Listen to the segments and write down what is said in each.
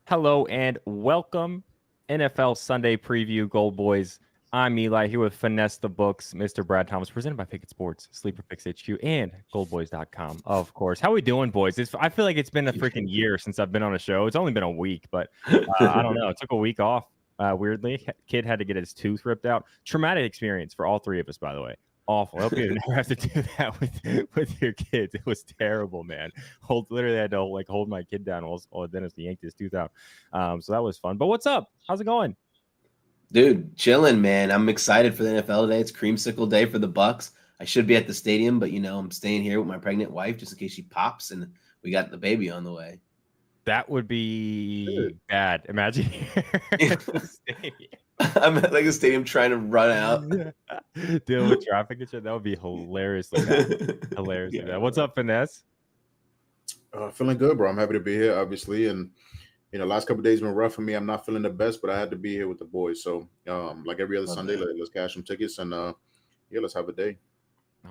Hello and welcome. NFL Sunday Preview, GoldBoys. I'm Eli here with FinesseTheBooks, MrBradThomas, presented by Pickett Sports, Sleeper Picks HQ, and GoldBoys.com, of course. How we doing, boys? I feel like it's been a freaking year since I've been on a show. It's only been a week, but I don't know. It took a week off, weirdly. Kid had to get his tooth ripped out. Traumatic experience for all three of us, by the way. Awful. I hope you never have to do that with your kids. It was terrible, man. Literally had to hold my kid down while the dentist yanked his tooth out. So that was fun. But what's up? How's it going? Dude, chilling, man. I'm excited for the NFL today. It's creamsicle day for the Bucks. I should be at the stadium, but I'm staying here with my pregnant wife just in case she pops, and we got the baby on the way. That would be bad. Imagine I'm at like a stadium trying to run out. Deal with traffic and shit. That would be hilariously bad. Hilariously bad. What's up, Finesse? Feeling good, bro. I'm happy to be here, obviously. And, last couple of days been rough for me. I'm not feeling the best, but I had to be here with the boys. So, like every other Sunday, let's cash some tickets and, let's have a day.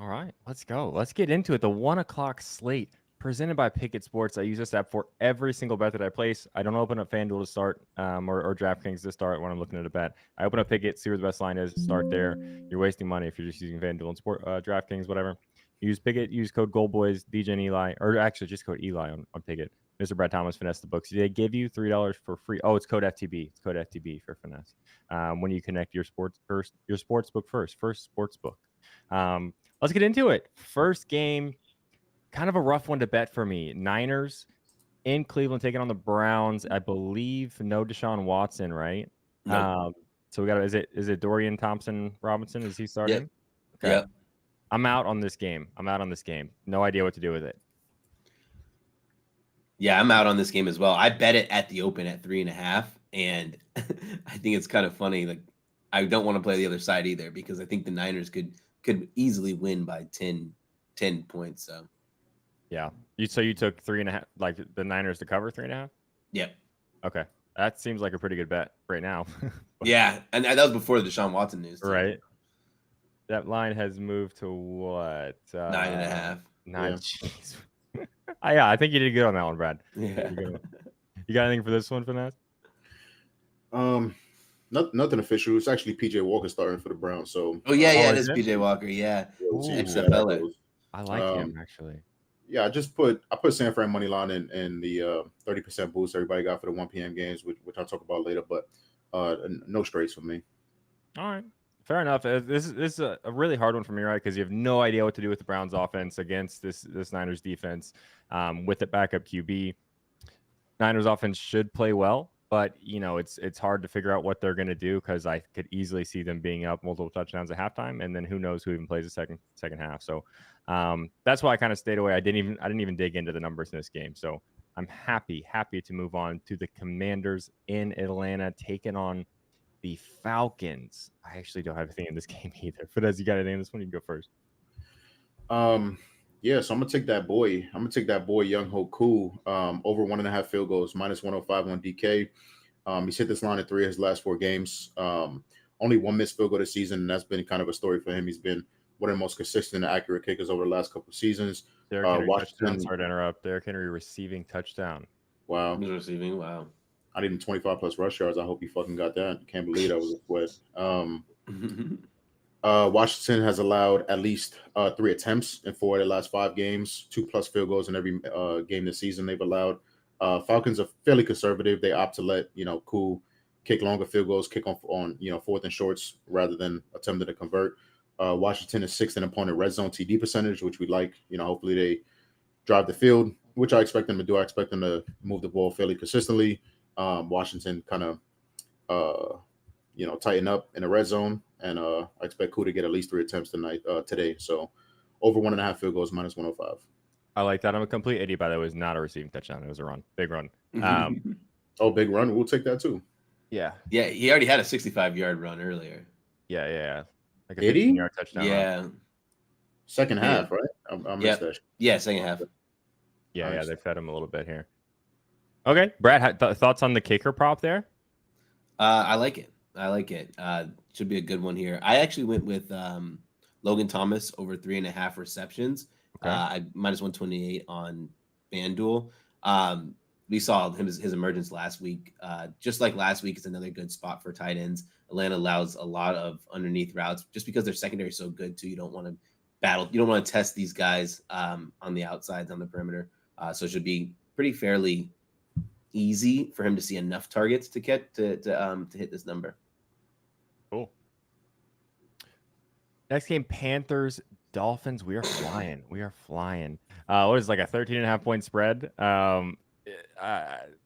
All right, let's go. Let's get into it. The 1 o'clock slate presented by Pickett Sports. I use this app for every single bet that I place. I don't open up FanDuel to start or DraftKings to start when I'm looking at a bet. I open up Pickett, see where the best line is, start there. You're wasting money if you're just using FanDuel and DraftKings, whatever. Use Pickett, use code GoldBoys, DJ and Eli, or actually just code Eli on Pickett. MrBradThomas, FinesseTheBooks. They give you $3 for free. Oh, it's code FTB. It's code FTB for Finesse. When you connect your sportsbook first sportsbook. Let's get into it. First game, kind of a rough one to bet for me. Niners in Cleveland taking on the Browns. I believe no Deshaun Watson, right? Nope. So we got is it Dorian Thompson-Robinson? Is he starting? Yep. Okay. Yep. I'm out on this game. No idea what to do with it. Yeah, I'm out on this game as well. I bet it at the open at 3.5, and I think it's kind of funny. Like, I don't want to play the other side either because I think the Niners could easily win by 10 points. So, yeah. You took 3.5, like the Niners to cover 3.5? Yep. Okay. That seems like a pretty good bet right now. Yeah, and that was before the Deshaun Watson news, too. Right. That line has moved to what? 9.5. 9. Jeez. I think you did good on that one, Brad. Yeah. You got anything for this one, Finesse? Nothing official. It's actually PJ Walker starting for the Browns. So it is PJ Walker. Yeah, XFL. I like him actually. Yeah, I put San Fran money line in the 30% boost everybody got for the 1 p.m. games, which I'll talk about later. But no straights for me. All right. Fair enough. This is a really hard one for me, right? Because you have no idea what to do with the Browns offense against this Niners defense with the backup QB. Niners offense should play well, but it's hard to figure out what they're going to do because I could easily see them being up multiple touchdowns at halftime, and then who knows who even plays the second half. So that's why I kind of stayed away. I didn't even dig into the numbers in this game. So I'm happy to move on to the Commanders in Atlanta taking on the Falcons. I actually don't have anything in this game either. But as you got anything in this one, you can go first. Yeah, so I'm gonna take that boy, Young Ho Koo, over 1.5 field goals, -105 on DK. He's hit this line in 3 of his last 4 games. Only 1 missed field goal this season, and that's been kind of a story for him. He's been one of the most consistent and accurate kickers over the last couple of seasons. Derrick Henry touchdown. Sorry to interrupt. Derrick Henry receiving touchdown. Wow. He's receiving. Wow. I did 25 plus rush yards. I hope he fucking got that. Can't believe that was a sweat. Washington has allowed at least 3 attempts in 4 of the last 5 games, 2+ field goals in every game this season they've allowed. Falcons are fairly conservative. They opt to let Koo kick longer field goals, kick on 4th and shorts rather than attempting to convert. Washington is 6th in opponent red zone TD percentage, which we like. Hopefully they drive the field, which I expect them to do. I expect them to move the ball fairly consistently. Washington kind of tighten up in the red zone, and I expect Koo to get at least 3 attempts today. So over 1.5 field goals, -105. I like that. I'm a complete idiot, by the way. It was not a receiving touchdown. It was a run. Big run. Big run. We'll take that too. Yeah. Yeah, he already had a 65-yard run earlier. Yeah. Like a 15-yard touchdown. Yeah. Run. Second half, right? I missed that. Yeah, second half. Yeah, they fed him a little bit here. Okay, Brad, thoughts on the kicker prop there? I like it. Should be a good one here. I actually went with Logan Thomas over 3.5 receptions. Okay. I -128 on FanDuel. we saw his emergence last week. Just like last week, it's another good spot for tight ends. Atlanta allows a lot of underneath routes just because their secondary is so good too. You don't want to battle. You don't want to test these guys on the outsides on the perimeter. So it should be pretty fairly easy for him to see enough targets to get to hit this number. Cool. Next game, Panthers, Dolphins. We are flying. We are flying. What is like a 13.5 point spread?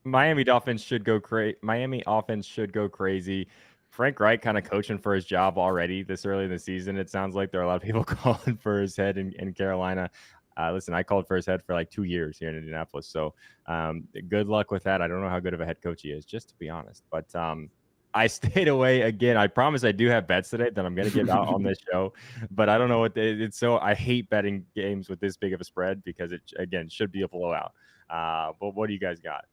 Miami Dolphins should go crazy. Miami offense should go crazy. Frank Reich kind of coaching for his job already this early in the season. It sounds like there are a lot of people calling for his head in Carolina. Listen, I called for his head for like 2 years here in Indianapolis. So good luck with that. I don't know how good of a head coach he is, just to be honest. But I stayed away again. I promise I do have bets today that I'm going to give out on this show, but I don't know what it's so I hate betting games with this big of a spread because it, again, should be a blowout. But what do you guys got?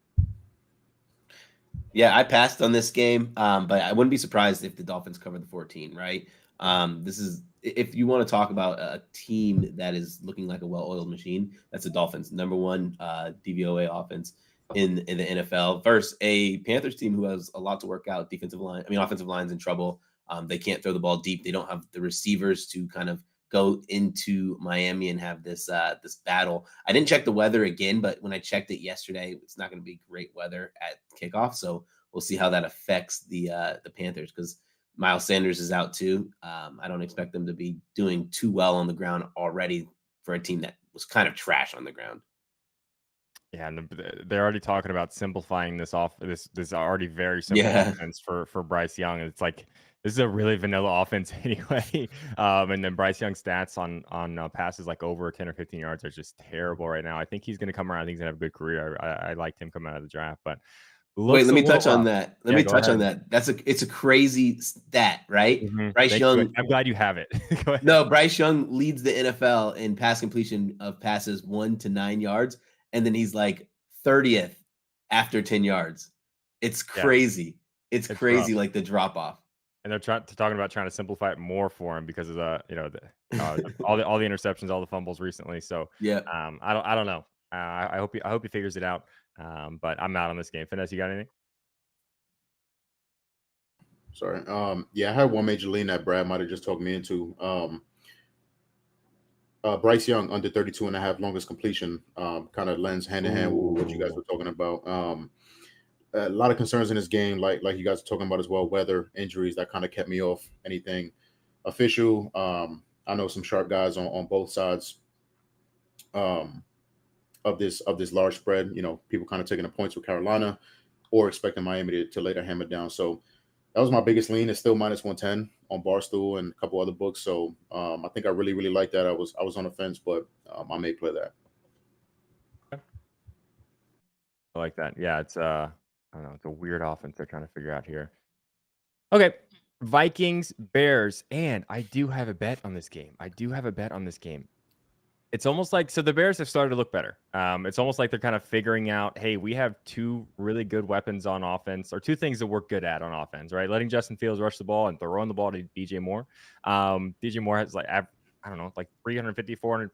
Yeah, I passed on this game, but I wouldn't be surprised if the Dolphins cover the 14, right? This is, if you want to talk about a team that is looking like a well-oiled machine, that's the Dolphins, number one DVOA offense in the NFL versus a Panthers team who has a lot to work out. Offensive line's in trouble. They can't throw the ball deep. They don't have the receivers to kind of go into Miami and have this battle. I didn't check the weather again, but when I checked it yesterday, it's not going to be great weather at kickoff. So we'll see how that affects the Panthers because Miles Sanders is out too. I don't expect them to be doing too well on the ground already for a team that was kind of trash on the ground. Yeah, and they're already talking about simplifying this already very simple offense for Bryce Young. It's like this is a really vanilla offense anyway. And then Bryce Young's stats on passes like over 10 or 15 yards are just terrible right now. I think he's going to come around. I think he's going to have a good career. I liked him coming out of the draft, but wait, let me touch on that. On that. It's a crazy stat, right? Mm-hmm. Bryce Young. I'm glad you have it. Go ahead. No, Bryce Young leads the NFL in pass completion of passes 1 to 9 yards. And then he's like 30th after 10 yards. It's crazy. It's crazy, rough. Like the drop off. And they're talking about trying to simplify it more for him because of all the interceptions, all the fumbles recently. So yeah, I don't know. I hope he figures it out. But I'm out on this game. Finesse, you got anything? Sorry. Yeah, I had one major lean that Brad might have just talked me into. Bryce Young under 32.5 longest completion kind of lends hand in hand with what you guys were talking about. A lot of concerns in this game, like you guys are talking about as well, weather, injuries, that kind of kept me off anything official. I know some sharp guys on both sides of this large spread. You know, people kind of taking the points with Carolina or expecting Miami to lay their hammer down. So that was my biggest lean. It's still minus 110 on Barstool and a couple other books. So I think I really, really like that. I was on the fence, but I may play that. I like that. Yeah, it's I don't know. It's a weird offense they're trying to figure out here. Okay, Vikings, Bears, and I do have a bet on this game. It's almost like, so the Bears have started to look better. It's almost like they're kind of figuring out, hey, we have two really good weapons on offense, or two things that we're good at on offense, right? Letting Justin Fields rush the ball and throwing the ball to DJ Moore. DJ Moore has like, I don't know, like 350, 400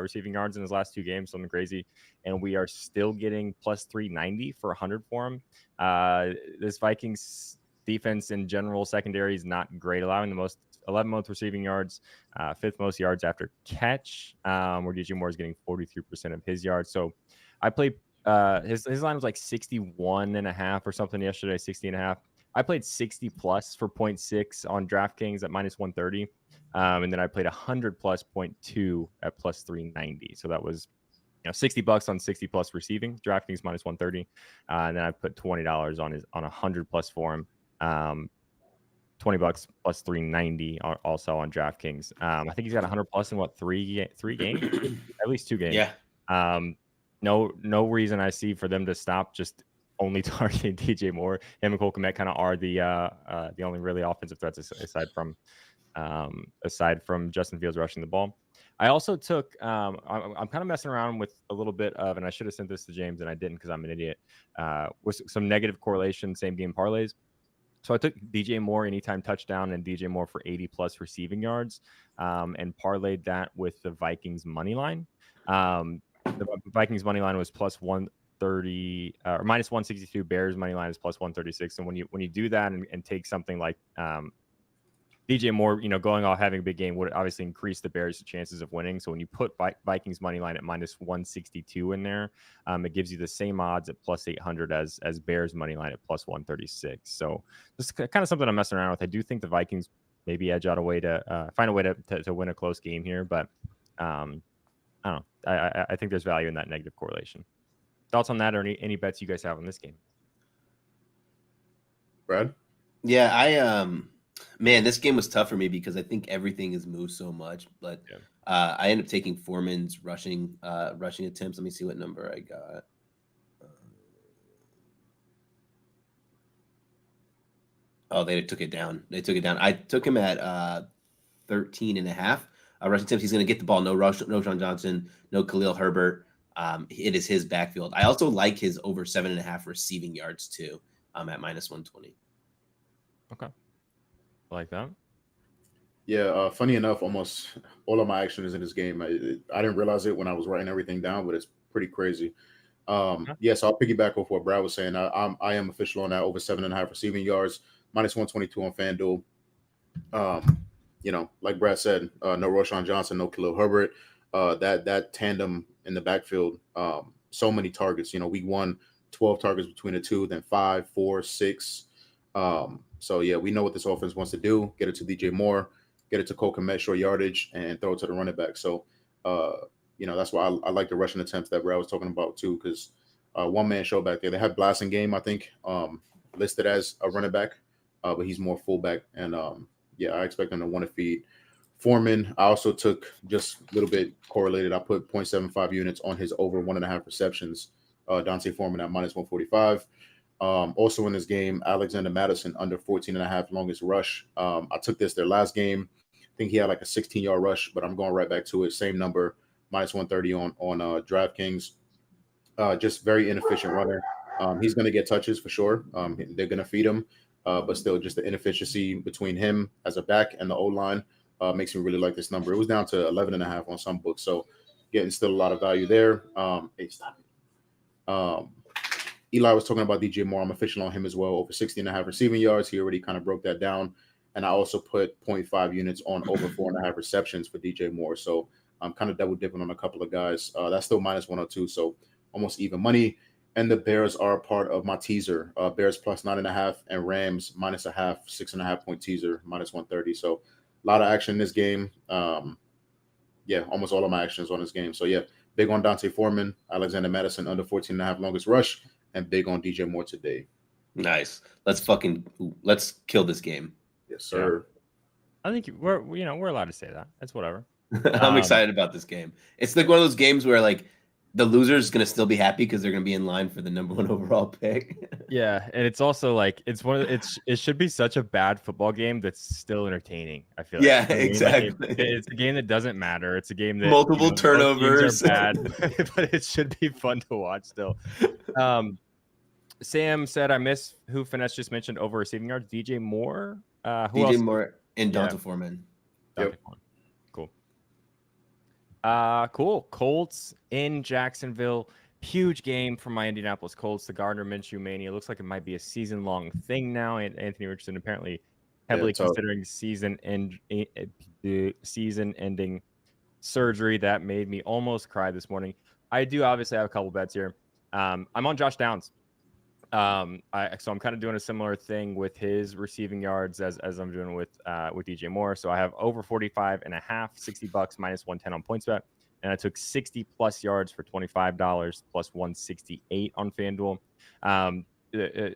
receiving yards in his last 2 games, something crazy. And we are still getting plus 390 for 100 for him. This Vikings defense in general, secondary is not great, allowing the most 11 most receiving yards, 5th most yards after catch, where DJ Moore is getting 43% of his yards. So I played his line was like 61.5 or something yesterday, 60.5. I played 60 plus for 0.6 on DraftKings at minus 130. And then I played 100 plus 0.2 at plus 390. So that was, $60 on 60 plus receiving, DraftKings minus 130. And then I put $20 on 100 plus for him. $20 plus 390 also on DraftKings. I think he's got 100 plus in three games, at least 2 games. Yeah. No reason I see for them to stop just only targeting DJ Moore. Him and Cole Kmet kind of are the only really offensive threats aside from Justin Fields rushing the ball. I also took I'm kind of messing around with a little bit of, and I should have sent this to James and I didn't because I'm an idiot, with some negative correlation same game parlays. So I took DJ Moore anytime touchdown and DJ Moore for 80 plus receiving yards, and parlayed that with the Vikings money line. The Vikings money line was plus 130 or minus 162. Bears money line is plus 136. And when you do that and take something like DJ Moore, going off having a big game would obviously increase the Bears' chances of winning. So when you put Vikings money line at minus 162 in there, it gives you the same odds at plus 800 as Bears money line at plus 136. So this is kind of something I'm messing around with. I do think the Vikings maybe edge out a way to find a way to win a close game here, but I don't know. I think there's value in that negative correlation. Thoughts on that, or any bets you guys have on this game? Brad? Yeah, man, this game was tough for me because I think everything has moved so much. But I ended up taking Foreman's rushing attempts. Let me see what number I got. Oh, they took it down. I took him at 13.5 rushing attempts. He's going to get the ball. No Roschon Johnson, no Khalil Herbert. It is his backfield. I also like his over 7.5 receiving yards too. At minus 120. Okay. I like that. Yeah, funny enough, almost all of my action is in this game. I didn't realize it when I was writing everything down, but it's pretty crazy. Yeah, so I'll piggyback off what Brad was saying. I am official on that over 7.5 receiving yards, minus 122 on FanDuel. Like Brad said, no Roschon Johnson, no Khalil Herbert. That tandem in the backfield, so many targets. Week 1, 12 targets between the two, then 5, 4, 6. So yeah, we know what this offense wants to do. Get it to DJ Moore, get it to Cole Kmet, short yardage, and throw it to the running back. So, that's why I like the rushing attempts that Brad was talking about too, because one-man show back there. They have Blasting Game, I think, listed as a running back, but he's more fullback. And I expect them to want to feed Foreman. I also took just a little bit correlated. I put 0.75 units on his over 1.5 receptions. Dante Foreman at minus 145. Also in this game, Alexander Madison under 14.5 longest rush. I took their last game. I think he had like a 16-yard rush, but I'm going right back to it. Same number, minus 130 on DraftKings. Just very inefficient runner. He's going to get touches for sure. They're going to feed him, but still just the inefficiency between him as a back and the O-line makes me really like this number. It was down to 11.5 on some books, so getting still a lot of value there. Eli was talking about DJ Moore. I'm official on him as well, over 60.5 receiving yards. He already kind of broke that down. And I also put 0.5 units on over 4.5 receptions for DJ Moore. So I'm kind of double dipping on a couple of guys. That's still minus 102, so almost even money. And the Bears are a part of my teaser. Bears plus 9.5 and Rams minus a half, 6.5 point teaser, minus 130. So a lot of action in this game. Almost all of my actions on this game. So yeah, big on Dante Foreman, Alexander Madison under 14.5 longest rush, and big on DJ Moore today. Nice. Let's kill this game. Yes, sir. Yeah. I think we're allowed to say that. That's whatever. I'm excited about this game. It's like one of those games where like the loser is going to still be happy because they're going to be in line for the number 1 overall pick. Yeah, and it's also like it should be such a bad football game that's still entertaining. I feel like. Yeah, exactly. It's a game that doesn't matter. It's a game that multiple turnovers are bad, but it should be fun to watch still. Sam said, "I miss who Finesse just mentioned over receiving yards. DJ Moore. Who DJ else? Moore and Dante Foreman. Yep. Cool. Cool. Colts in Jacksonville. Huge game for my Indianapolis Colts. The Gardner Minshew mania looks like it might be a season-long thing now. And Anthony Richardson apparently heavily considering season-ending surgery. That made me almost cry this morning. I do obviously have a couple bets here. I'm on Josh Downs. So I'm kind of doing a similar thing with his receiving yards as I'm doing with DJ Moore. So I have over 45.5, $60 minus 110 on PointsBet. And I took 60 plus yards for $25 plus 168 on FanDuel. The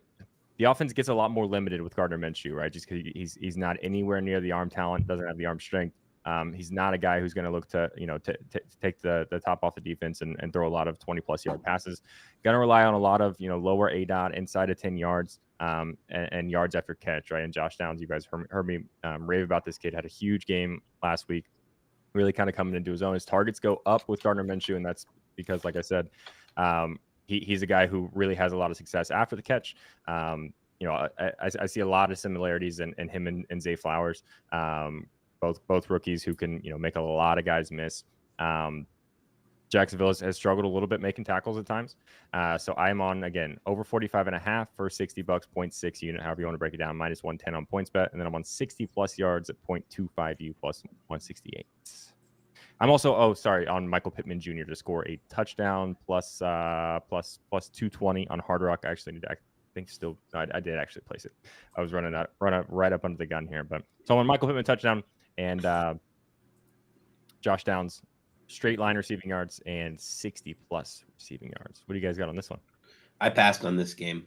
offense gets a lot more limited with Gardner Minshew, right? Just because he's not anywhere near the arm talent, doesn't have the arm strength. He's not a guy who's going to look to take the top off the defense and throw a lot of 20 plus yard passes. Going to rely on a lot of lower ADOT inside of 10 yards and yards after catch, right? And Josh Downs, you guys heard me rave about this kid. Had a huge game last week. Really kind of coming into his own. His targets go up with Gardner Minshew, and that's because, like I said, he's a guy who really has a lot of success after the catch. I see a lot of similarities in him and Zay Flowers, both rookies who can make a lot of guys miss. Jacksonville has struggled a little bit making tackles at times. So I'm on, again, over 45.5 for $60, 0.6 unit, however you want to break it down, minus 110 on points bet. And then I'm on 60 plus yards at 0.25 U plus 168. I'm also, on Michael Pittman Jr. to score a touchdown plus 220 on Hard Rock. I actually need to, I did actually place it. I was running right up under the gun here. But so I'm on Michael Pittman touchdown and Josh Downs straight line receiving yards and 60 plus receiving yards. What do you guys got on this one? I passed on this game.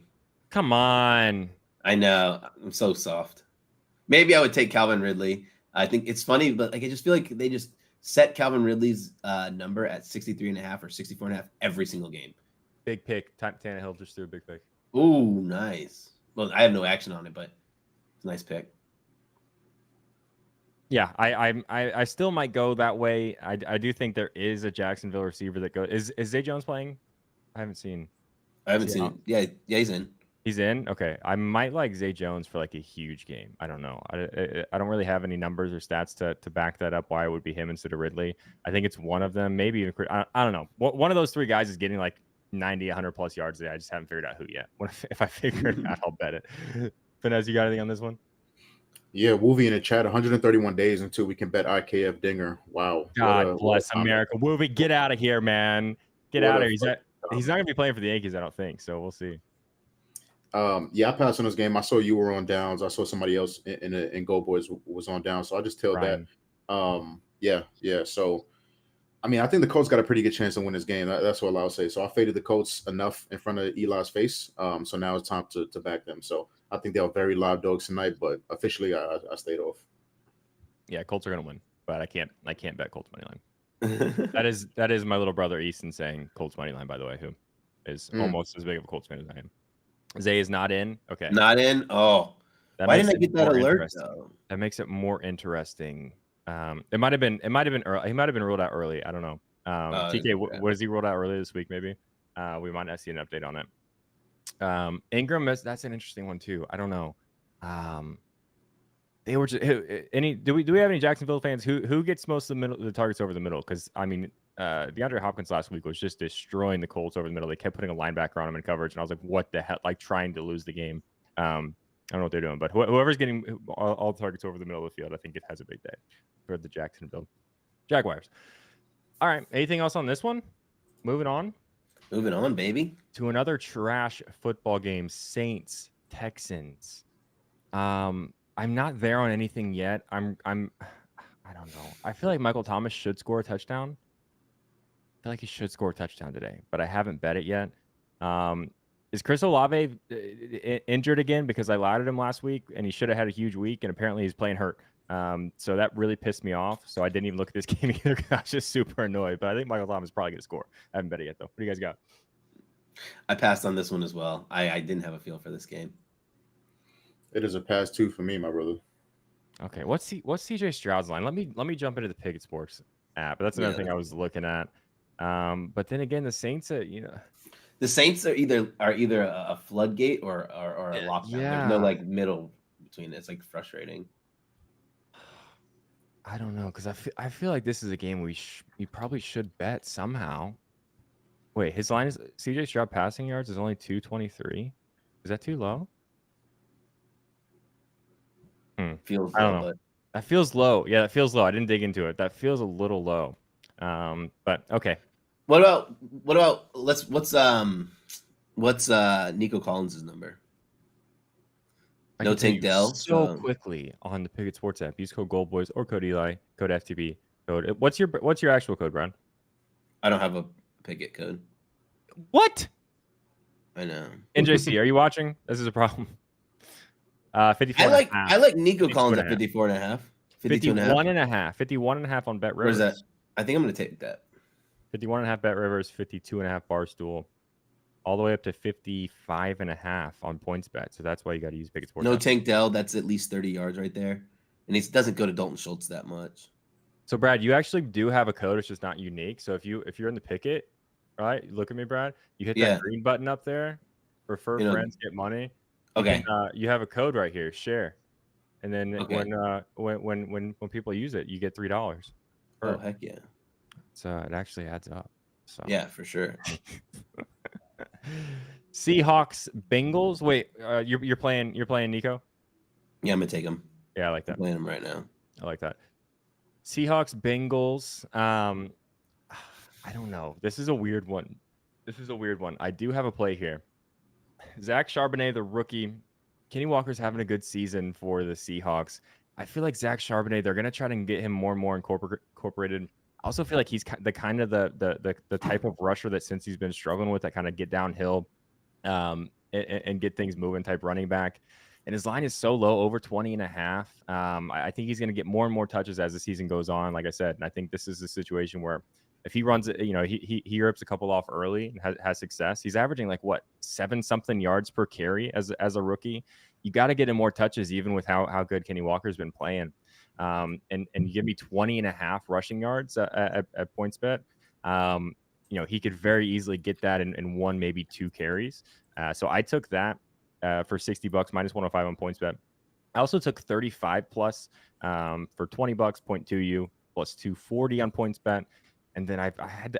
Come on. I know. I'm so soft. Maybe I would take Calvin Ridley. I think it's funny, but like I just feel like they just set Calvin Ridley's number at 63.5 or 64.5 every single game. Big pick. Tannehill just threw a big pick. Ooh, nice. Well, I have no action on it, but it's a nice pick. Yeah, I still might go that way. I do think there is a Jacksonville receiver that goes. Is Zay Jones playing? I haven't seen it. Yeah, he's in. He's in. Okay, I might like Zay Jones for like a huge game. I don't know. I don't really have any numbers or stats to back that up. Why it would be him instead of Ridley? I think it's one of them. Maybe even I don't know. One of those three guys is getting like 90, 100 plus yards a day. I just haven't figured out who yet. If I figure it out, I'll bet it. Finesse, you got anything on this one? Yeah, Woovie in the chat, 131 days until we can bet IKF Dinger. Wow. God bless America. Woovie, get out of here, man. Get out of here. He's not going to be playing for the Yankees, I don't think. So we'll see. Yeah, I passed on this game. I saw you were on downs. I saw somebody else in GoldBoys was on downs. So I just tell that. Yeah. So, I mean, I think the Colts got a pretty good chance to win this game. That's what I'll say. So I faded the Colts enough in front of Eli's face. So now it's time to back them. So I think they're very live dogs tonight, but officially I stayed off. Yeah, Colts are going to win, but I can't bet Colts money line. that is my little brother Easton saying Colts money line, by the way, who is almost as big of a Colts fan as I am. Zay is not in. Okay. Not in. Oh, why didn't I get that alert? That makes it more interesting. It might have been early. He might have been ruled out early. I don't know. TK, was he ruled out early this week? Maybe. We might not see an update on it. Ingram, that's an interesting one too. I don't know. They were just do we have any Jacksonville fans who gets most of the targets over the middle? Because I mean, DeAndre Hopkins last week was just destroying the Colts over the middle. They kept putting a linebacker on him in coverage, and I was like, what the hell? Like trying to lose the game. I don't know what they're doing, but whoever's getting all targets over the middle of the field, I think it has a big day for the Jacksonville Jaguars. All right, anything else on this one? Moving on, baby, to another trash football game. Saints Texans. I'm not there on anything yet. I don't know. I feel like Michael Thomas should score a touchdown. I feel like he should score a touchdown today, but I haven't bet it yet. Is Chris Olave injured again? Because I lauded him last week, and he should have had a huge week, and apparently he's playing hurt. So that really pissed me off. So I didn't even look at this game either because I was just super annoyed. But I think Michael Thomas is probably going to score. I haven't bet it yet, though. What do you guys got? I passed on this one as well. I didn't have a feel for this game. It is a pass two for me, my brother. Okay, what's CJ Stroud's line? Let me jump into the Pickett Sports app. That's another thing I was looking at. But then again, the Saints, the Saints are either a floodgate or a lockdown. Yeah. There's no like middle between it. It's like frustrating. I don't know because I feel like this is a game we probably should bet somehow. Wait, his line is CJ Stroud passing yards is only 223. Is that too low? Feels I don't low, know. but That feels low. Yeah, that feels low. I didn't dig into it. That feels a little low. But okay. What about what's Nico Collins' number? No Tank Dell. So quickly on the Pickett Sports app. Use code GoldBoys or code Eli, code FTB. Code. What's your actual code, Brian? I don't have a Pickett code. What? I know. NJC, are you watching? This is a problem. 54. I like Nico Collins at 54.5. 51.5. 51.5 on Bet Rivers. Where's that? I think I'm going to take that. 51.5 Bet Rivers, 52.5 Barstool, all the way up to 55.5 on PointsBet. So that's why you got to use Pickett Sports. No Tank Dell. That's at least 30 yards right there, and it doesn't go to Dalton Schultz that much. So Brad, you actually do have a code. It's just not unique. So if you're in the Pickett, right? Look at me, Brad. You hit that green button up there. Refer friends, get money. Okay. You have a code right here. Share, and then when people use it, you get $3. Oh heck yeah! So it actually adds up. So Yeah, for sure. Seahawks, Bengals. Wait, you're playing Nico? Yeah, I'm gonna take him. Yeah, I like I'm that. playing him right now. I like that. Seahawks, Bengals. I don't know. This is a weird one. I do have a play here. Zach Charbonnet, the rookie. Kenny Walker's having a good season for the Seahawks. I feel like Zach Charbonnet, they're gonna try to get him more and more incorporated. I also feel like he's the kind of the type of rusher that since he's been struggling with that kind of get downhill, and get things moving type running back. And his line is so low, over 20.5. I think he's going to get more and more touches as the season goes on, like I said. And I think this is a situation where if he runs it, he rips a couple off early and has success. He's averaging like 7-something yards per carry as a rookie. You got to get him more touches, even with how good Kenny Walker's been playing. And you give me 20.5 rushing yards at PointsBet. He could very easily get that in one, maybe 2 carries. So I took that for $60, -105 on PointsBet. I also took 35 plus for $20, 0.2U plus 240 on PointsBet. And then I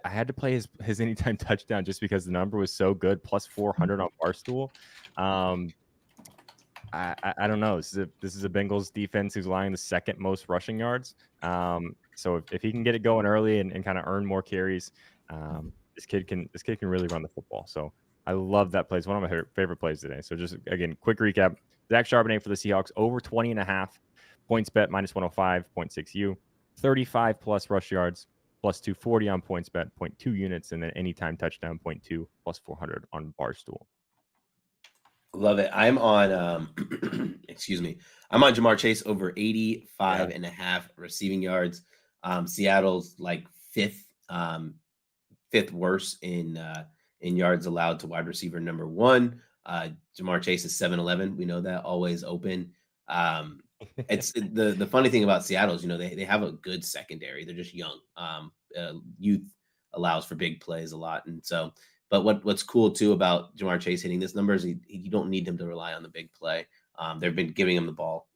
had to play his anytime touchdown just because the number was so good, plus 400 on Barstool. I don't know. This is a Bengals defense who's allowing the second most rushing yards. So if he can get it going early and kind of earn more carries, this kid can really run the football. So I love that play. It's one of my favorite plays today. So just again, quick recap: Zach Charbonnet for the Seahawks over 20.5 PointsBet -105 0.6U, 35 plus rush yards plus 240 on PointsBet 0.2 units, and then anytime touchdown 0.2 plus 400 on Barstool. Love it. I'm on excuse me. I'm on Jamar Chase over 85.5 receiving yards. Seattle's like fifth worst in yards allowed to wide receiver number 1. Jamar Chase is 7'11. We know that, always open. It's the funny thing about Seattle is, they have a good secondary. They're just young. Youth allows for big plays a lot, and so. But what's cool too about Jamar Chase hitting this number is you don't need him to rely on the big play. They've been giving him the ball.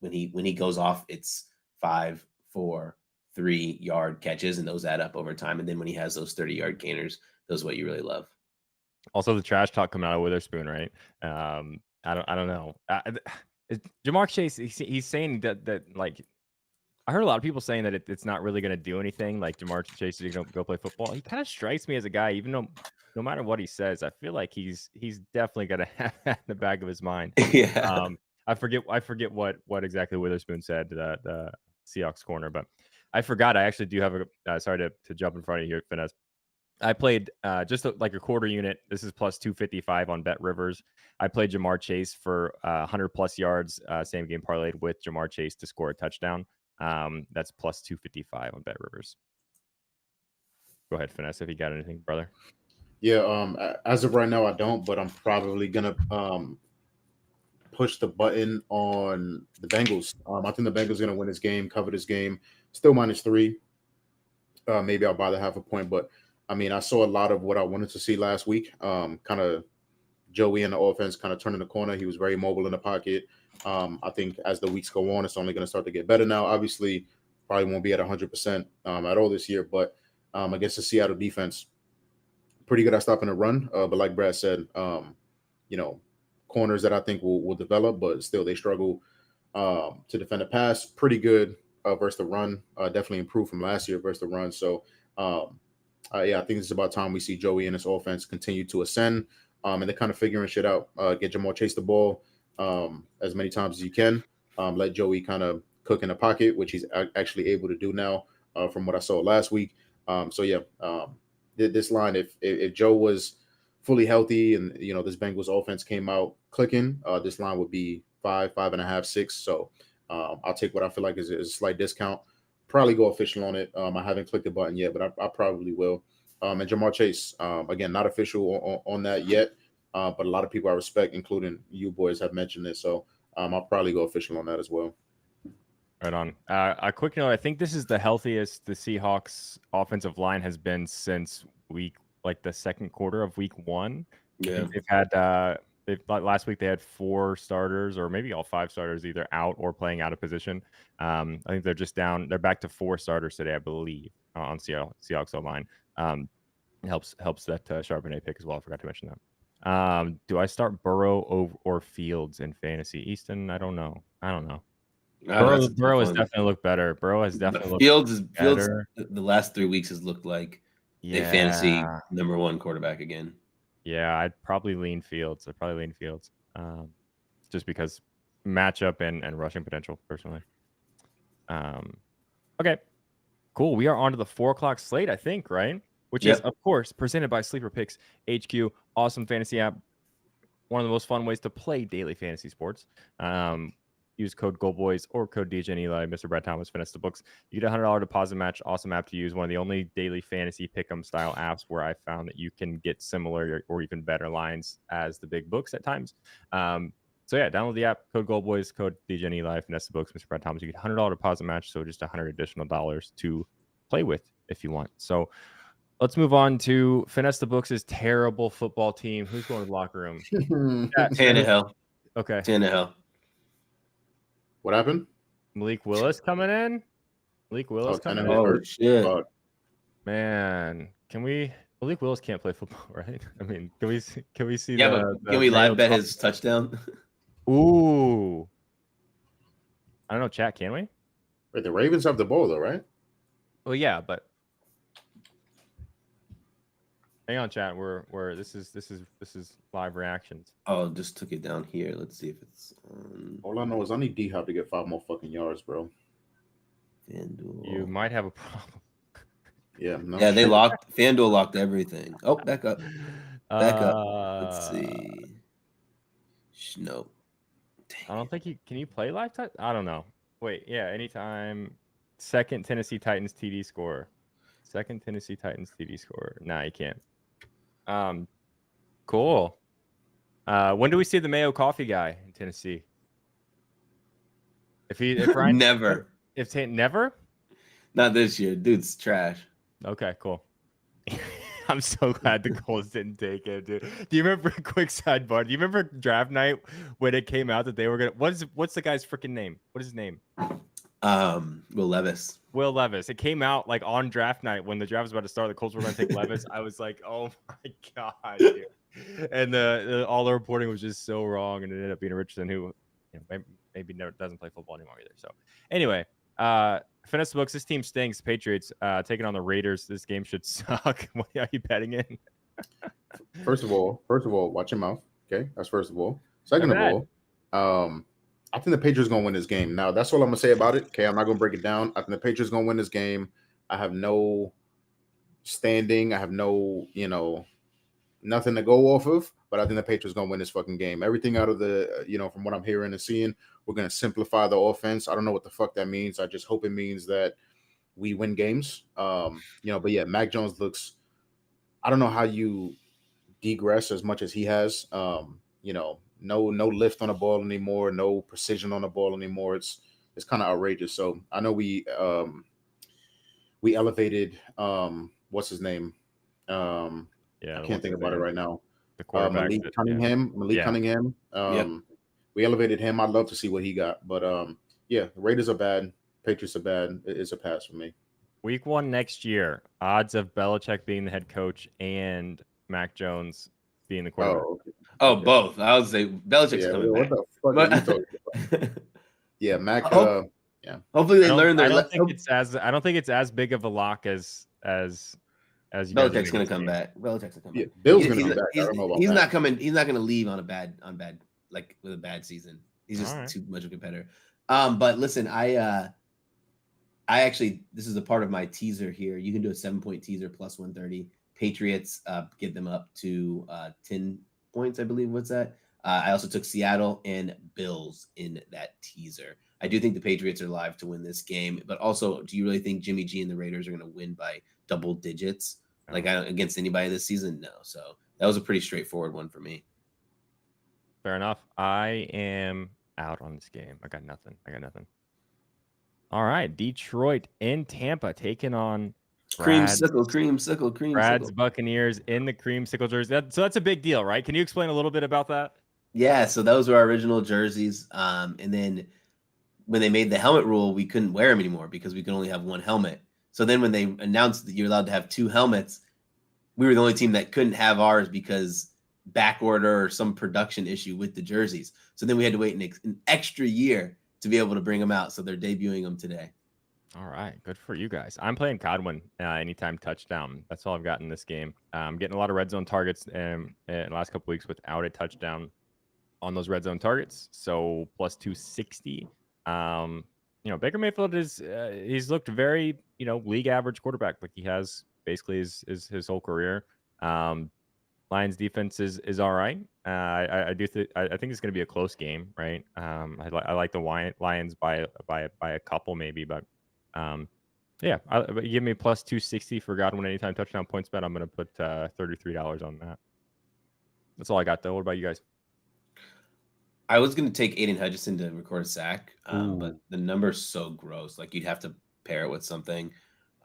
When he goes off, it's 5, 4, 3-yard catches, and those add up over time. And then when he has those 30-yard gainers, those are what you really love. Also, the trash talk coming out of Witherspoon, right? I don't know. Jamar Chase, he's saying that like. I heard a lot of people saying that it's not really going to do anything. Like Jamar Chase is going to go play football. He kind of strikes me as a guy, even though no matter what he says, I feel like he's definitely going to have that in the back of his mind. Yeah. I forget what exactly Witherspoon said to the Seahawks corner, but I forgot. I actually do have a sorry to jump in front of you here, Finesse. I played just like a quarter unit. This is plus 255 on Bet Rivers. I played Jamar Chase for 100 plus yards, same game parlayed with Jamar Chase to score a touchdown. That's plus 255 on Bet Rivers. Go ahead, Finesse, if you got anything, brother. Yeah, as of right now, I don't, but I'm probably gonna push the button on the Bengals. I think the Bengals are gonna win this game, cover this game, still -3. Maybe I'll buy the half a point, but I mean, I saw a lot of what I wanted to see last week. Kind of Joey in the offense, kind of turning the corner. He was very mobile in the pocket. I think as the weeks go on, it's only going to start to get better now. Obviously, probably won't be at 100% at all this year, but against the Seattle defense, pretty good at stopping the run. But like Brad said, corners that I think will develop, but still they struggle to defend the pass. Pretty good versus the run. Definitely improved from last year versus the run. So, I think it's about time we see Joey and his offense continue to ascend, and they're kind of figuring shit out. Get Jamar Chase the ball as many times as you can. Let Joey kind of cook in the pocket, which he's actually able to do now from what I saw last week. This line, if Joe was fully healthy and this Bengals offense came out clicking, this line would be 5, 5.5, 6. So I'll take what I feel like is a slight discount. Probably go official on it. I haven't clicked the button yet, but I probably will. And Jamar Chase, again, not official on that yet. But a lot of people I respect, including you boys, have mentioned this. So I'll probably go official on that as well. Right on. A quick note, I think this is the healthiest the Seahawks offensive line has been since the second quarter of week 1. Yeah. They've had last week they had 4 starters or maybe all 5 starters either out or playing out of position. I think they're just down. They're back to 4 starters today, I believe, on Seahawks O-line. It helps that Charbonnet pick as well. I forgot to mention that. Do I start Burrow or Fields in fantasy? Easton, I don't know. Burrow has definitely looked better. Burrow has definitely looked Fields better. The last 3 weeks has looked like a fantasy number 1 quarterback again. Yeah, I'd probably lean Fields. Just because matchup and rushing potential, personally. Okay, cool. We are on to the 4:00 slate, I think, right? Which is, of course, presented by Sleeper Picks HQ. Awesome fantasy app. One of the most fun ways to play daily fantasy sports. Use code GoldBoys or code DJ and Eli, MrBradThomas, FinesseTheBooks. You get a $100 deposit match. Awesome app to use. One of the only daily fantasy pick'em style apps where I found that you can get similar or even better lines as the big books at times. So yeah, download the app, code GoldBoys, code DJ and Eli, FinesseTheBooks, MrBradThomas. You get $100 deposit match, so just $100 additional to play with if you want. So let's move on to FinesseTheBooks' terrible football team. Who's going to the locker room? Tannehill. Okay. Tannehill. What happened? Malik Willis coming in. Oh, shit. Man, Malik Willis can't play football, right? I mean, can we see? Yeah, but can we live bet his touchdown? Ooh. I don't know, chat. Can we? Wait, the Ravens have the ball though, right? Well, yeah, but hang on, chat. This is live reactions. Oh, just took it down here. Let's see if it's All I know is I need D-Hop to get 5 more fucking yards, bro. FanDuel. You might have a problem. Yeah, no. Yeah, FanDuel locked everything. Oh, back up. Let's see. Nope. I don't think can you play live touch? I don't know. Wait, yeah, anytime. Second Tennessee Titans TD score. Nah, you can't. Cool. When do we see the Mayo Coffee guy in Tennessee? If Ryan Never. Never? Not this year. Dude's trash. Okay, cool. I'm so glad the Colts didn't take him, dude. Do you remember, quick sidebar, do you remember draft night when it came out that they were going to, what's the guy's freaking name? What is his name? Will Levis. Will Levis. It came out like on draft night when the draft was about to start. The Colts were going to take Levis. I was like, oh my God, dude. And all the reporting was just so wrong. And it ended up being Richardson, who maybe never doesn't play football anymore either. So anyway, FinesseTheBooks, this team stinks. Patriots taking on the Raiders. This game should suck. What are you betting in? First of all, watch your mouth. Okay, that's first of all. Second of all, I think the Patriots gonna win this game. Now that's all I'm gonna say about it. Okay, I'm not gonna break it down. I think the Patriots gonna win this game. I have no standing. I have no, nothing to go off of. But I think the Patriots gonna win this fucking game. Everything out of the, from what I'm hearing and seeing, we're gonna simplify the offense. I don't know what the fuck that means. I just hope it means that we win games. But yeah, Mac Jones looks. I don't know how you degress as much as he has. No lift on the ball anymore, no precision on the ball anymore. It's kind of outrageous. So I know we elevated what's his name? I can't think about it right now. The quarterback, Malik Cunningham. We elevated him. I'd love to see what he got, but the Raiders are bad. Patriots are bad. It's a pass for me. Week 1 next year. Odds of Belichick being the head coach and Mac Jones being the quarterback. Okay. Both. I would say Belichick's coming back. What the fuck are you talking about? Yeah, Mac. Hopefully they learn their. I don't think it's as big of a lock as you. Belichick's gonna come back. Belichick's gonna come back. Bill's gonna come back. I don't know about he's that. not coming. He's not gonna leave on bad with a bad season. He's just too much of a competitor. But listen, I actually, this is a part of my teaser here. You can do a 7-point teaser plus 130. Patriots get them up to 10 points, I believe. What's that? I also took Seattle and Bills in that teaser. I do think the Patriots are live to win this game, but also, do you really think Jimmy G and the Raiders are going to win by double digits against anybody this season? No. So that was a pretty straightforward one for me. Fair enough. I am out on this game. I got nothing. All right, Detroit and Tampa taking on creamsicle. Brad's Buccaneers in the creamsicle jersey. So that's a big deal, right? Can you explain a little bit about that? Yeah, so those were our original jerseys. And then when they made the helmet rule, we couldn't wear them anymore because we could only have one helmet. So then when they announced that you're allowed to have 2 helmets, we were the only team that couldn't have ours because back order or some production issue with the jerseys. So then we had to wait an extra year to be able to bring them out. So they're debuting them today. All right, good for you guys. I'm playing Godwin anytime touchdown. That's all I've got in this game. I'm getting a lot of red zone targets in the last couple weeks without a touchdown on those red zone targets. So plus 260. Baker Mayfield he's looked very league average quarterback, like he has basically his whole career. Lions defense is all right. I think it's going to be a close game, right? I like the Lions by a couple maybe, but but give me plus 260 for Godwin anytime touchdown points bet. I'm going to put $33 on that. That's all I got though. What about you guys? I was going to take Aiden Hutchinson to record a sack, but the number's so gross. Like you'd have to pair it with something.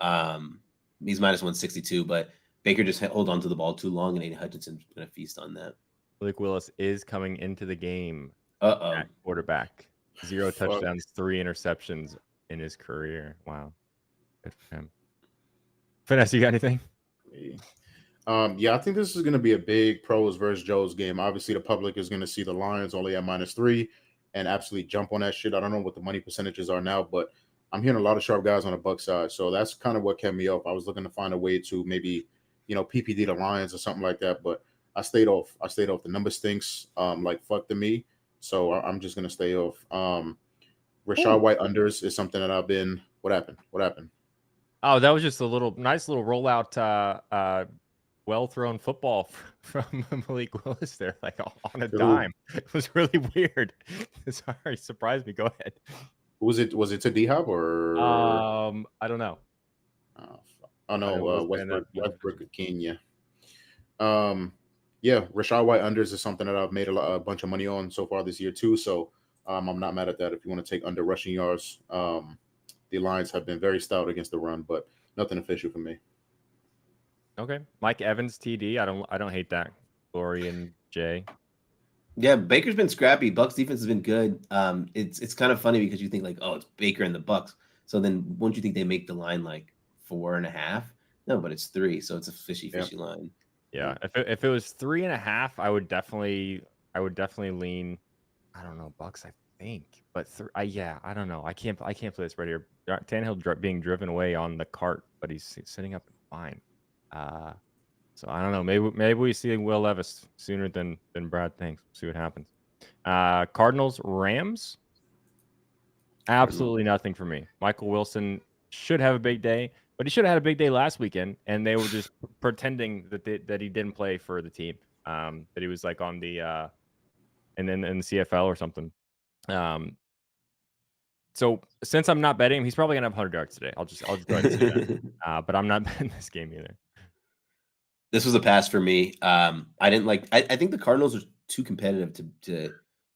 He's minus 162, but Baker just hold on to the ball too long, and Aiden Hutchinson's going to feast on that. Malik Willis is coming into the game at quarterback. 0 touchdowns, 3 interceptions in his career. Wow. Good for him. Finesse, you got anything? I think this is going to be a big pros versus Joes game. Obviously, the public is going to see the Lions only at -3 and absolutely jump on that shit. I don't know what the money percentages are now, but I'm hearing a lot of sharp guys on the Bucs side. So that's kind of what kept me up. I was looking to find a way to maybe, PPD the Lions or something like that, but I stayed off. The number stinks like fuck to me. So I'm just going to stay off. Rashad White unders is something that I've been. What happened? Oh, that was just a nice little rollout well-thrown football from Malik Willis there, like on a dime. It was really weird. Sorry, surprised me. Go ahead. Was it to D-Hop or? I don't know. Oh no, Westbrook Kenya. Rashad White unders is something that I've made a bunch of money on so far this year too. So I'm not mad at that. If you want to take under rushing yards, the Lions have been very stout against the run, but nothing official for me. Okay, Mike Evans TD. I don't hate that. Glory and Jay. Yeah, Baker's been scrappy. Bucs defense has been good. It's kind of funny because you think like, oh, it's Baker and the Bucs. So then won't you think they make the line like 4.5? No, but it's 3, so it's a fishy line. Yeah, if it was 3.5, I would definitely lean. I don't know, Bucs. I think, but I don't know. I can't play this right here. Tannehill being driven away on the cart, but he's sitting up fine. So I don't know. Maybe we see Will Levis sooner than Brad thinks. See what happens. Cardinals, Rams. Absolutely nothing for me. Michael Wilson should have a big day, but he should have had a big day last weekend, and they were just pretending that he didn't play for the team. That he was like on the and then in the CFL or something. So since I'm not betting him, he's probably gonna have 100 yards today. I'll just go ahead and say that. But I'm not betting this game either. This was a pass for me. I didn't like. I think the Cardinals are too competitive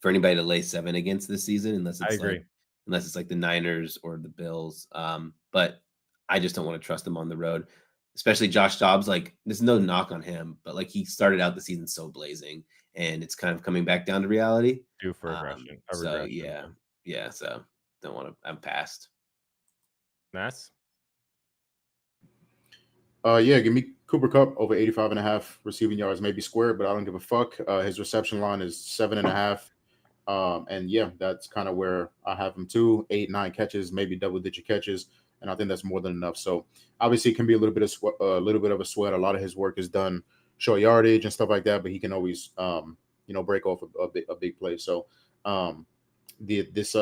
for anybody to lay 7 against this season, unless it's like the Niners or the Bills. But I just don't want to trust them on the road, especially Josh Dobbs. Like, there's no knock on him, but like he started out the season so blazing, and it's kind of coming back down to reality. Due for aggression. So yeah. So don't want to. I'm past. Mass. Give me Cooper Kupp over 85.5 receiving yards, maybe square, but I don't give a fuck. His reception line is 7.5. And that's kind of where I have him too. 8-9 catches, maybe double-digit catches, and I think that's more than enough. So obviously, it can be a little bit of a sweat. A lot of his work is done short yardage and stuff like that, but he can always, break off a big play. So this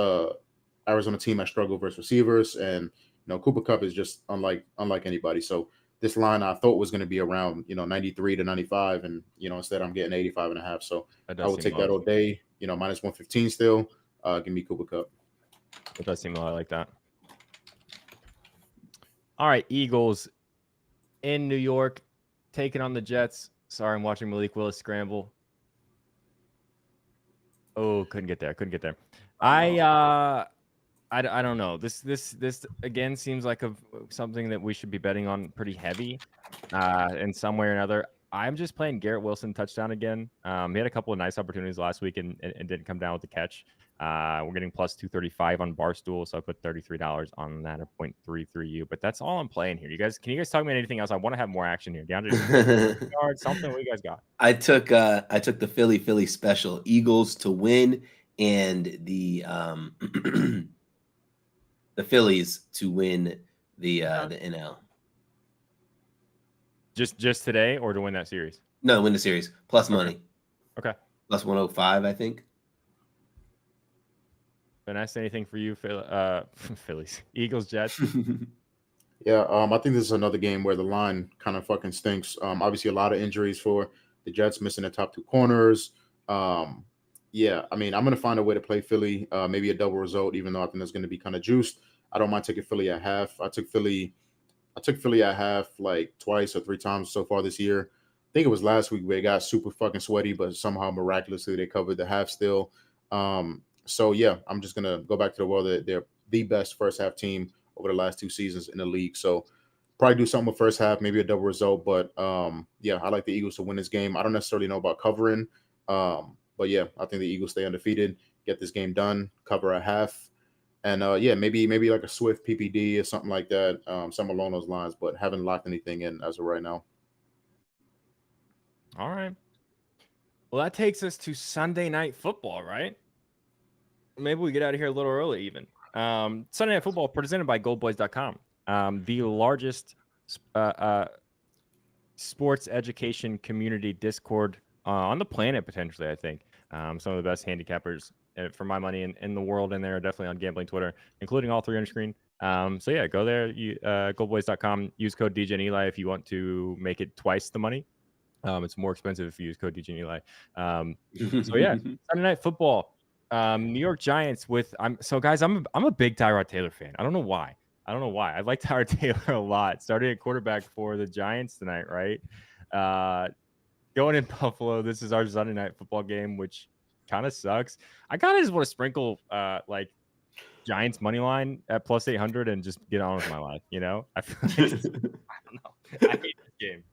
Arizona team has struggled versus receivers, and Cooper Kupp is just unlike anybody. So this line I thought was going to be around 93 to 95, and instead I'm getting 85.5. So I would take that all day. Minus 115 still. Give me Cooper Kupp. It does seem a lot like that. All right, Eagles in New York, taking on the Jets. Sorry, I'm watching Malik Willis scramble. Oh, couldn't get there. I don't know. This again seems like something that we should be betting on pretty heavy in some way or another. I'm just playing Garrett Wilson touchdown again. He had a couple of nice opportunities last week and didn't come down with the catch. We're getting plus 235 on Barstool, so I put $33 on that at 0.33U. But that's all I'm playing here. Can you guys talk about anything else? I want to have more action here. DeAndre, something. What you guys got? I took the Philly special, Eagles to win, and the the Phillies to win the NL. Just today, or to win that series? No, win the series plus money. Okay. Plus 105, I think. Finesse, anything for you, Phillies, Eagles, Jets? Yeah, I think this is another game where the line kind of fucking stinks. Obviously, a lot of injuries for the Jets, missing the top two corners. Yeah, I mean, I'm going to find a way to play Philly, maybe a double result, even though I think that's going to be kind of juiced. I don't mind taking Philly at half. I took Philly at half like twice or three times so far this year. I think it was last week where it got super fucking sweaty, but somehow miraculously they covered the half still. So yeah, I'm just gonna go back to the world that they're the best first half team over the last two seasons in the league. So probably do something with first half, maybe a double result. But yeah, I like the Eagles to win this game. I don't necessarily know about covering, but yeah, I think the Eagles stay undefeated, get this game done, cover a half, and yeah, maybe like a Swift PPD or something like that, something along those lines. But haven't locked anything in as of right now. All right. Well, that takes us to Sunday Night Football, right? Maybe we get out of here a little early even. Sunday Night Football presented by GoldBoys.com, the largest sports education community Discord on the planet, potentially, I think. Some of the best handicappers, for my money, in the world, and they're definitely on gambling Twitter, including all three on your screen. So yeah, go there, GoldBoys.com, use code DJ and Eli if you want to make it twice the money. It's more expensive if you use code DJ and Eli. So yeah, Sunday Night Football. New York Giants I'm a big Tyrod Taylor fan. I don't know why. I like Tyrod Taylor a lot. Starting at quarterback for the Giants tonight, right? Going in Buffalo, this is our Sunday Night Football game, which kind of sucks. I kind of just want to sprinkle like Giants money line at plus 800 and just get on with my life. You know, I feel like I don't know. I hate this game.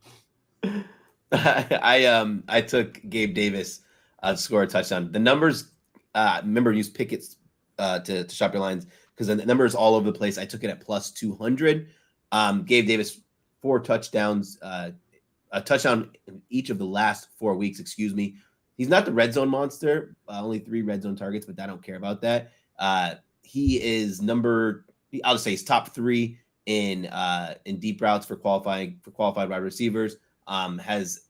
I took Gabe Davis to score a touchdown. The numbers. Remember, use Pickett's to shop your lines because the number is all over the place. I took it at plus 200. Gabe Davis 4 touchdowns, a touchdown in each of the last 4 weeks. Excuse me. He's not the red zone monster. Only 3 red zone targets, but I don't care about that. He is I'll just say he's top 3 in deep routes for qualified wide receivers. Has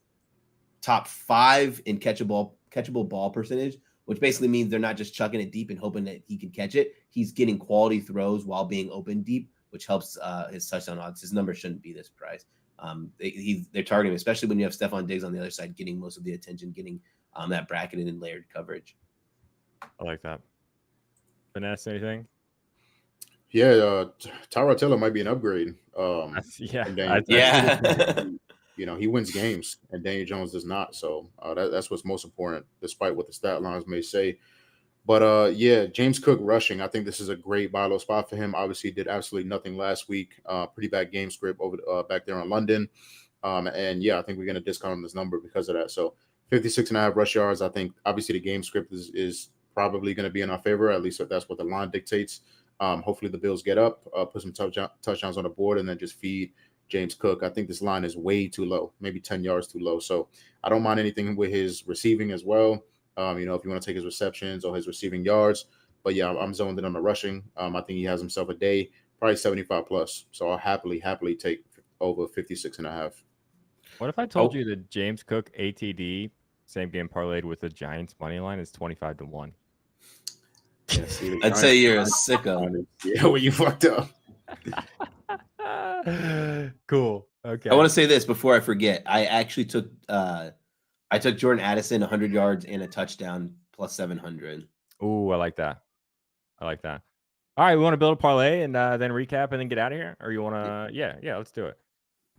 top 5 in catchable ball percentage, which basically means they're not just chucking it deep and hoping that he can catch it. He's getting quality throws while being open deep, which helps his touchdown odds. His number shouldn't be this price. They're targeting him, especially when you have Stephon Diggs on the other side, getting most of the attention, getting that bracketed and layered coverage. I like that. Finesse, anything? Yeah, Tyrod Taylor might be an upgrade. Yeah. You know, he wins games and Daniel Jones does not. So that's what's most important, despite what the stat lines may say. But yeah, James Cook rushing. I think this is a great buy low spot for him. Obviously, did absolutely nothing last week. Pretty bad game script over back there in London. And yeah, I think we're going to discount on this number because of that. So 56.5 rush yards. I think obviously the game script is probably going to be in our favor. At least that's what the line dictates. Hopefully the Bills get up, put some touchdowns on the board, and then just feed James Cook. I think this line is way too low, maybe 10 yards too low. So I don't mind anything with his receiving as well. You know, if you want to take his receptions or his receiving yards. But yeah, I'm zoned in on the rushing. I think he has himself a day, probably 75 plus. So I'll happily take over 56.5. What if I told you that James Cook ATD same game parlayed with the Giants money line is 25-1? Yeah, see, I'd say you're a sicko. Yeah, well, you fucked up. Cool. Okay. I want to say this before I forget. I actually took Jordan Addison 100 yards and a touchdown plus 700. Ooh, I like that. All right, we want to build a parlay and then recap and then get out of here, or you want to? Yeah, let's do it.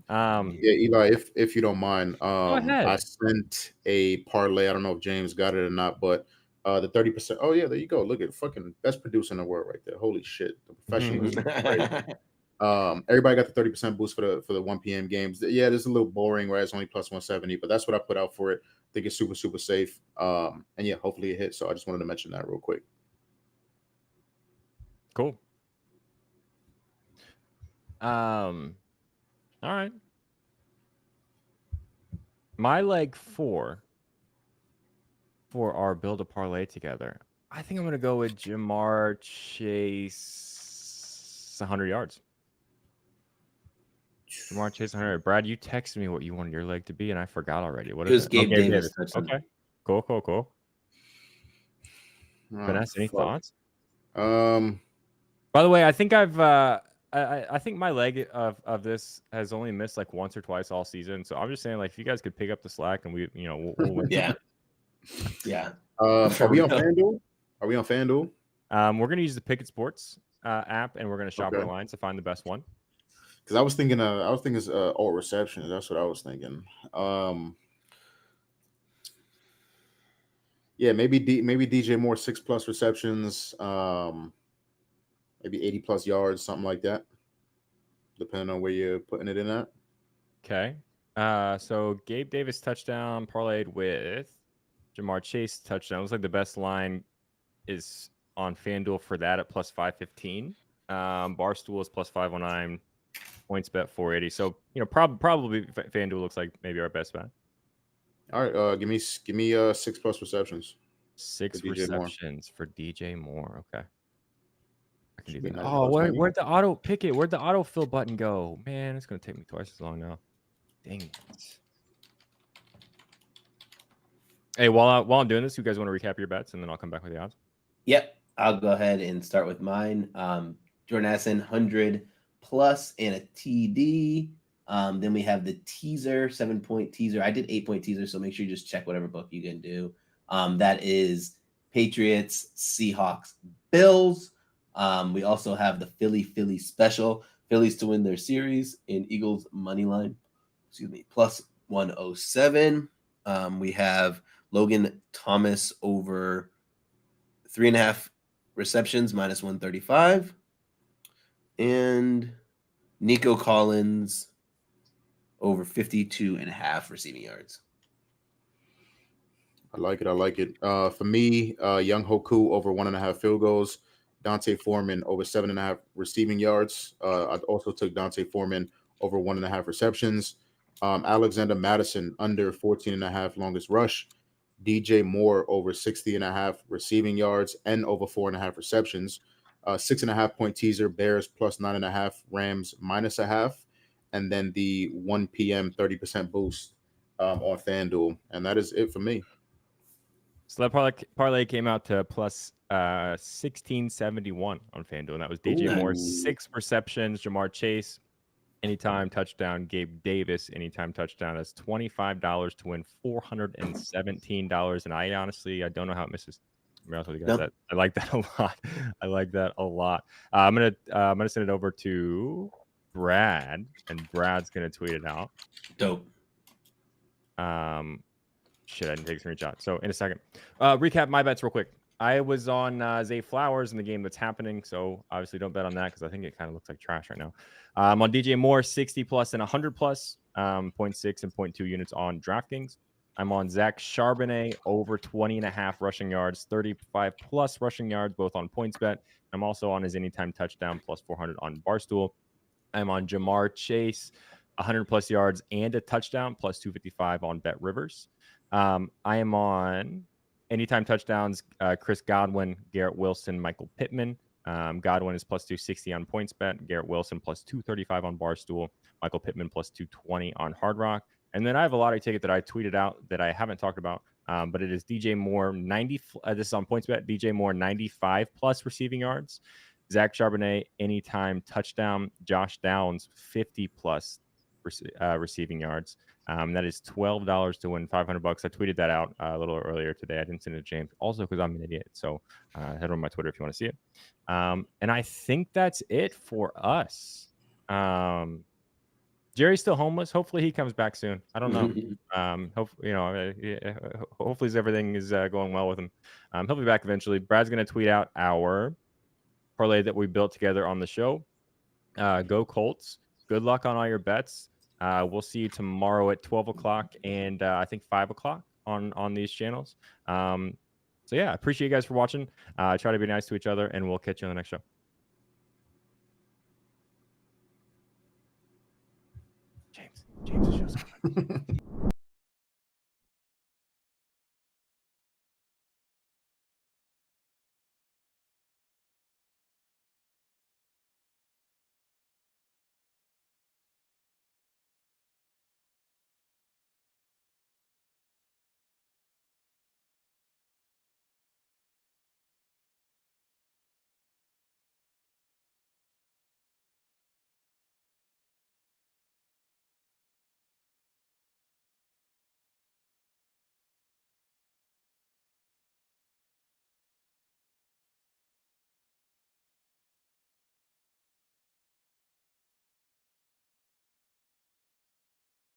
Yeah, Eli, if you don't mind, go ahead. I sent a parlay. I don't know if James got it or not, but the 30%. Oh yeah, there you go. Look at fucking best producer in the world right there. Holy shit, the professionalism. Everybody got the 30% boost for the 1 p.m. games. Yeah, this is a little boring, right? It's only plus 170, but that's what I put out for it. I think it's super, super safe. And yeah, hopefully it hits. So I just wanted to mention that real quick. Cool. All right. My leg 4 for our build a parlay together. I think I'm gonna go with Jamar Chase 100 yards. Jamar Chase 100. Brad, you texted me what you wanted your leg to be, and I forgot already. What It is was it? Gabe Davis touchdown. Okay. Cool. Oh, Vanessa, any fuck. thoughts? Um, By the way, I think I think my leg of this has only missed like once or twice all season. So I'm just saying, like, if you guys could pick up the slack and we'll win. Yeah. Yeah. are we on real. FanDuel? Are we on FanDuel? We're gonna use the Picket Sports app, and we're gonna shop our Okay. lines to find the best one. Because I was thinking it's all receptions. That's what I was thinking. Yeah, maybe DJ Moore 6+ receptions, maybe 80+ yards, something like that, depending on where you're putting it in at. Okay. So Gabe Davis touchdown parlayed with Jamar Chase touchdown. Looks like the best line is on FanDuel for that at plus 515. Barstool is plus 509. Points bet 480. So probably FanDuel looks like maybe our best bet. All right, give me 6+ receptions. 6 for DJ Moore. receptions for DJ Moore. Okay. I can do Should be that. nice Oh, plus money. where'd the auto pick it? Where'd the autofill button go? Man, it's gonna take me twice as long now. Dang it. Hey, while I'm doing this, you guys want to recap your bets and then I'll come back with the odds? Yep. I'll go ahead and start with mine. Jordan Addison, 100+ and a TD. Then we have the teaser, 7-point teaser. I did 8-point teaser, so make sure you just check whatever book you can do. That is Patriots, Seahawks, Bills. We also have the Philly special, Phillies to win their series, and Eagles money line, plus 107. We have Logan Thomas over 3.5 receptions, minus 135. And Nico Collins over 52.5 receiving yards. I like it. For me, Young Hoku over 1.5 field goals. Dante Foreman over 7.5 receiving yards. I also took Dante Foreman over 1.5 receptions. Alexander Madison under 14.5 longest rush. DJ Moore over 60.5 receiving yards and over 4.5 receptions. 6.5-point teaser, Bears plus 9.5, Rams minus 0.5, and then the 1 p.m. 30% boost on FanDuel, and that is it for me. So that parlay came out to plus 1671 on FanDuel, and that was DJ Moore 6 receptions, Jamar Chase anytime touchdown, Gabe Davis anytime touchdown. That's $25 to win $417, and I don't know how it misses. To be honest with you guys, I like that a lot. I'm gonna send it over to Brad, and Brad's gonna tweet it out. Dope. Shit, I didn't take a screenshot. So in a second, recap my bets real quick. I was on Zay Flowers in the game that's happening, so obviously don't bet on that because I think it kind of looks like trash right now. I'm on DJ Moore 60+ and 100+, 0.6 and 0.2 units on DraftKings. I'm on Zach Charbonnet over 20.5 rushing yards, 35+ rushing yards, both on PointsBet. I'm also on his anytime touchdown plus 400 on Barstool. I'm on Jamar Chase, 100+ yards and a touchdown plus 255 on Bet Rivers. I am on anytime touchdowns, Chris Godwin, Garrett Wilson, Michael Pittman. Godwin is plus 260 on PointsBet. Garrett Wilson plus 235 on Barstool. Michael Pittman plus 220 on Hard Rock. And then I have a lottery ticket that I tweeted out that I haven't talked about, but it is DJ Moore 90. This is on PointsBet. DJ Moore 95+ receiving yards. Zach Charbonnet anytime touchdown. Josh Downs 50+ receiving yards. That is $12 to win $500. I tweeted that out a little earlier today. I didn't send it to James, also because I'm an idiot. So head over to my Twitter if you want to see it. And I think that's it for us. Jerry's still homeless. Hopefully he comes back soon. I don't know. Hopefully everything is going well with him. He'll be back eventually. Brad's going to tweet out our parlay that we built together on the show. Go Colts. Good luck on all your bets. We'll see you tomorrow at 12 o'clock and I think 5 o'clock on these channels. So yeah, I appreciate you guys for watching. Try to be nice to each other, and we'll catch you on the next show. James, the show's over.